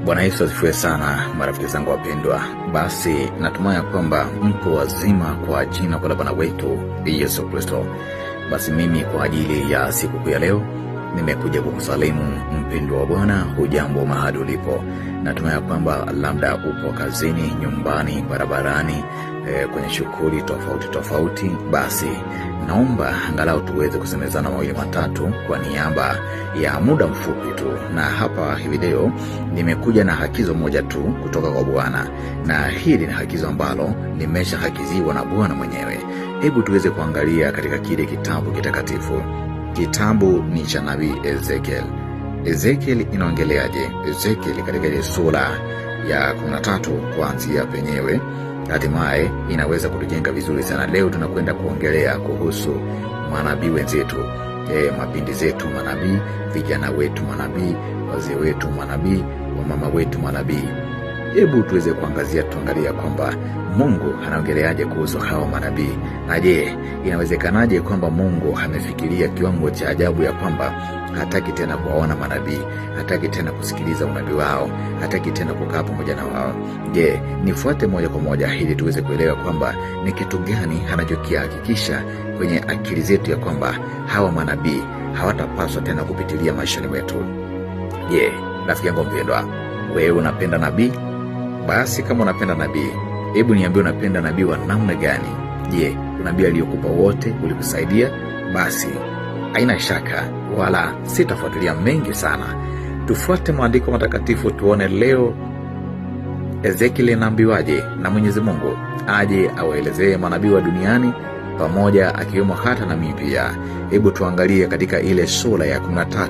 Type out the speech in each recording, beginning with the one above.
Bwana Yesu asifiwe sana, marafiki zangu wapendwa. Basi natumai kwamba mko wazima kwa jina la Bwana wetu Yesu Kristo. Basi mimi kwa ajili ya siku ya leo nimekuja kukusalimu mpendwa wa Bwana. Hujambo mahali ulipo? Natumai kwamba labda upo kazini, nyumbani, barabarani, kwenye shughuli tofauti. Basi naomba angalau tuweze kusemezana mawili matatu kwa niaba ya muda mfupi tu. Na hapa hivi leo nimekuja na hakizo moja tu kutoka kwa Bwana, na hili ni hakizo ambalo nimeshahakiziwa na Bwana mwenyewe. Hebu tuweze kuangalia katika kile kitabu kitakatifu. Kitabu ni cha nabii Ezekiel. Ezekiel inaongeleaje? Ezekiel katika ile sura ya 13 kuanzia penyewe hatimaye inaweza kutujenga vizuri sana. Leo tunakwenda kuongelea kuhusu manabii wenzetu, mabindi zetu manabii, vijana wetu manabii, wazee wetu manabii, wamama wetu manabii. Hebu tuweze tuangalia kwamba Mungu anaongeleaje kuhusu hao manabii. Na je, inawezekanaje kwamba Mungu amefikiria kiwango cha ajabu ya kwamba hataki tena kuwaona manabii, hataki tena kusikiliza unabii wao, hataki tena kukaa pamoja na wao? Je, nifuate moja kwa moja ili tuweze kuelewa kwamba ni kitu gani anachokihakikisha kwenye akili zetu ya kwamba hawa manabii hawatapaswa tena kupitilia maishani wetu. Je, rafiki yangu mpendwa, wewe unapenda nabii? Basi kama unapenda nabii, hebu niambie unapenda nabii wa namna gani? Je, nabii aliyokupa wote ulikusaidia? Basi haina shaka wala sitafuatilia mengi sana. Tufuate maandiko matakatifu tuone leo Ezekiel anaambiwaje na Mwenyezi Mungu aje awaelezee manabii wa duniani pamoja akiwemo hata na mimi pia. Hebu tuangalie katika ile sura ya 13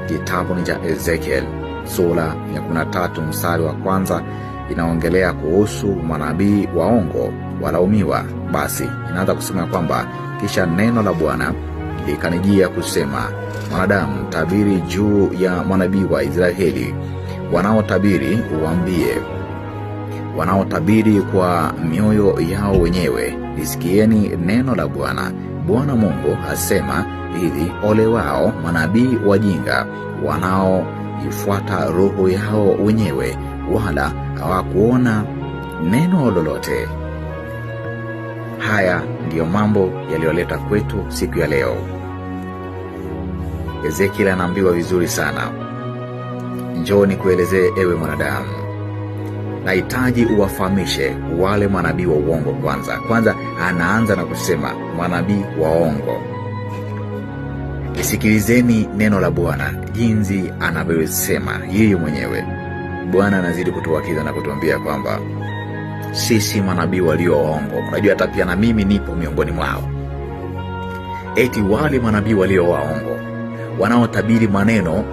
kitabu cha Ezekiel, sura ya 13 mstari wa kwanza. Inaongelea kuhusu manabii waongo walaumiwa. Basi inaanza kusema kwamba kisha neno la Bwana likanijia kusema, mwanadamu, tabiri juu ya manabii wa Israeli wanaotabiri, uwaambie wanaotabiri kwa mioyo yao wenyewe, lisikieni neno la Bwana. Bwana Mungu asema hivi, ole wao manabii wajinga wanaoifuata roho yao wenyewe, wala hawakuona neno lolote. Haya ndiyo mambo yaliyoleta kwetu siku ya leo. Ezekiel anaambiwa vizuri sana, njoo nikuelezee ewe mwanadamu. Nahitaji uwafahamishe wale manabii wa uongo kwanza. Anaanza na kusema manabii waongo. Isikilizeni neno la Bwana jinsi anavyosema yeye mwenyewe. Bwana anazidi kutuakiza na kutuambia kwamba sisi manabii walio waongo, unajua hata pia na mimi nipo miongoni mwao. Eti wale manabii walio waongo wanaotabiri maneno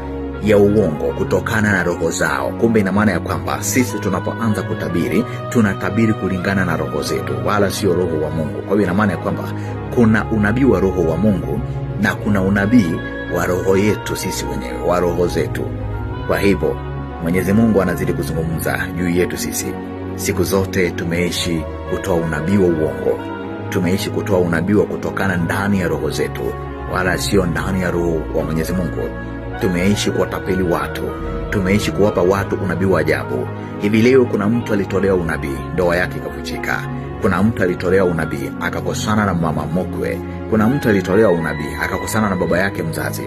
ya uongo kutokana na roho zao. Kumbe ina maana ya kwamba sisi tunapoanza kutabiri, tunatabiri kulingana na roho zetu, wala sio roho wa Mungu. Kwa hiyo ina maana ya kwamba kuna unabii wa roho wa Mungu na kuna unabii wa roho yetu sisi wenyewe, wa roho zetu. Kwa hivyo Mwenyezi Mungu anazidi kuzungumza juu yetu sisi. Siku zote tumeishi kutoa unabii wa uongo. Tumeishi kutoa unabii wa kutokana ndani ya roho zetu, wala sio ndani ya roho wa Mwenyezi Mungu. Tumeishi kuwatapeli watu. Tumeishi kuwapa watu unabii wa ajabu. Hivi leo kuna mtu alitolewa unabii, ndoa yake ikavunjika. Kuna mtu alitolewa unabii akakosana na mama mkwe. Kuna mtu alitolewa unabii akakosana na baba yake mzazi.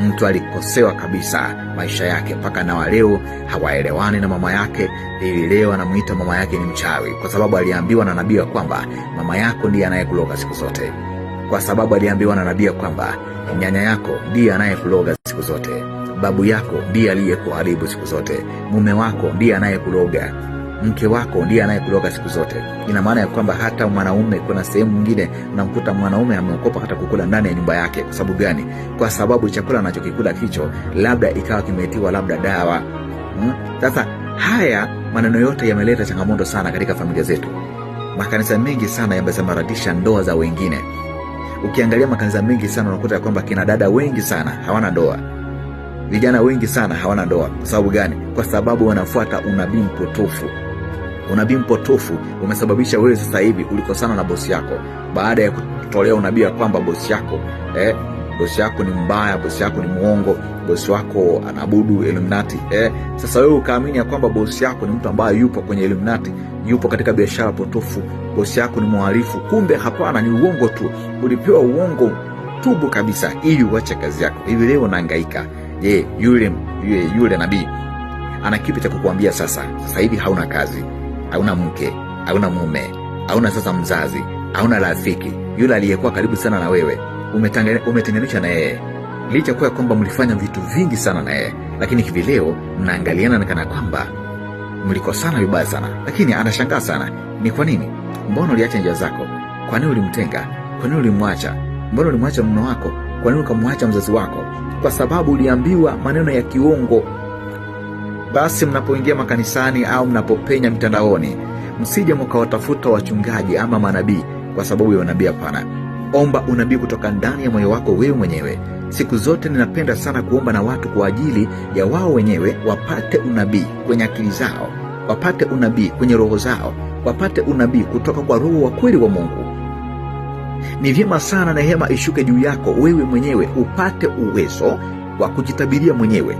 Mtu alikosewa kabisa maisha yake mpaka na leo hawaelewani na mama yake. Hivi leo anamuita mama yake ni mchawi kwa sababu aliambiwa na nabii kwamba mama yako ndiye anayekuloga siku zote. Kwa sababu aliambiwa na nabii kwamba nyanya yako ndiye anayekuloga siku zote. Babu yako ndiye aliyekuharibu siku zote. Mume wako ndiye anayekuloga. Mke wako ndiye anayekuloga siku zote. Ina maana ya kwamba hata mwanaume, kuna sehemu nyingine unamkuta mwanaume ameokopa hata kukula ndani ya nyumba yake. Kwa sababu gani? Kwa sababu chakula anachokikula hicho labda ikawa kimetiwa labda dawa. Sasa haya maneno yote yameleta changamoto sana katika familia zetu. Makanisa mengi sana yamesambaratisha ndoa za wengine. Ukiangalia makanisa mengi sana unakuta kwamba kina dada wengi sana hawana ndoa. Vijana wengi sana hawana ndoa. Kwa sababu gani? Kwa sababu wanafuata unabii mpotofu. Unabii mpotofu umesababisha wewe sasa hivi ulikosana na bosi yako baada ya kutolea unabii kwamba bosi yako bosi yako ni mbaya, bosi yako ni muongo, bosi wako anaabudu Illuminati. Sasa wewe ukaamini ya kwamba bosi yako ni mtu ambaye yupo kwenye Illuminati, yupo katika biashara potofu, bosi yako ni mhalifu. Kumbe hapana, ni uongo tu. Ulipewa uongo tubu kabisa ili uache kazi yako. Hivi leo unahangaika. Je, yule nabii ana kipi cha kukuambia sasa? Sasa hivi hauna kazi, hauna mke, hauna mume, hauna sasa mzazi, hauna rafiki. Yule aliyekuwa karibu sana na wewe umetenganisha na yeye. Licha kwa kwamba mlifanya vitu vingi sana na yeye, lakini hivi leo mnaangaliana na kana kwamba mlikosana vibaya sana. Lakini anashangaa sana. Ni kwa nini? Mbona uliacha njia zako? Kwa nini ulimtenga? Kwa nini ulimwacha? Mbona ulimwacha mume wako? Kwa nini ukamwacha mzazi wako? Kwa sababu uliambiwa maneno ya kiungo. Basi mnapoingia makanisani au mnapopenya mitandaoni, msije mkawatafuta wachungaji ama manabii kwa sababu ya unabii. Hapana. Omba unabii kutoka ndani ya moyo wako wewe mwenyewe. Siku zote ninapenda sana kuomba na watu kwa ajili ya wao wenyewe wapate unabii kwenye akili zao, wapate unabii kwenye roho zao, wapate unabii kutoka kwa Roho wa kweli wa Mungu. Ni vyema sana neema ishuke juu yako wewe mwenyewe, upate uwezo wa kujitabiria mwenyewe,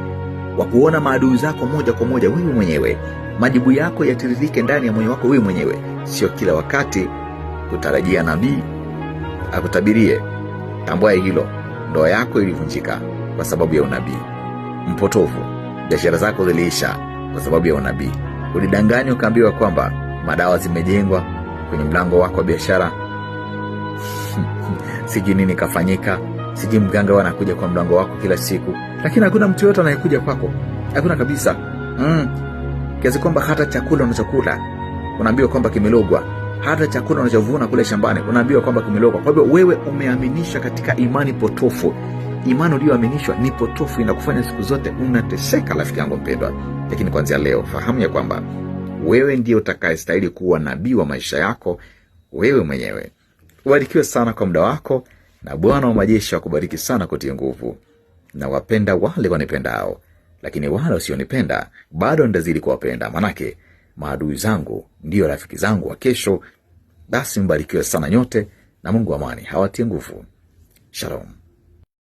wa kuona maadui zako moja kwa moja wewe mwenyewe. Majibu yako yatiririke ndani ya moyo wako wewe mwenyewe. Sio kila wakati kutarajia nabii akutabirie. Tambua hilo. Ndoa yako ilivunjika kwa sababu ya unabii mpotofu. Biashara zako ziliisha kwa sababu ya unabii. Ulidanganywa ukaambiwa kwamba madawa zimejengwa kwenye mlango wako wa biashara. Sijui nini kafanyika, sijui mganga wanakuja kwa mlango wako kila siku, lakini hakuna mtu yote anayekuja kwako. Hakuna kabisa. Kiasi kwamba hata chakula unachokula unaambiwa kwamba kimelogwa. Hata chakula unachovuna kule shambani unaambiwa kwamba kimelogwa. Kwa hivyo wewe umeaminisha katika imani potofu. Imani uliyoaminishwa ni potofu, inakufanya siku zote unateseka, rafiki yangu mpendwa. Lakini kuanzia leo fahamu ya kwamba wewe ndiye utakayestahili kuwa nabii wa maisha yako wewe mwenyewe. Ubarikiwe sana kwa muda wako, na Bwana wa majeshi akubariki sana kutia nguvu. Na wapenda wale wanipendao, lakini wale wasionipenda bado ndazidi kuwapenda, manake maadui zangu ndio rafiki zangu wa kesho. Basi mbarikiwe sana nyote, na Mungu wa amani hawatie nguvu. Shalom.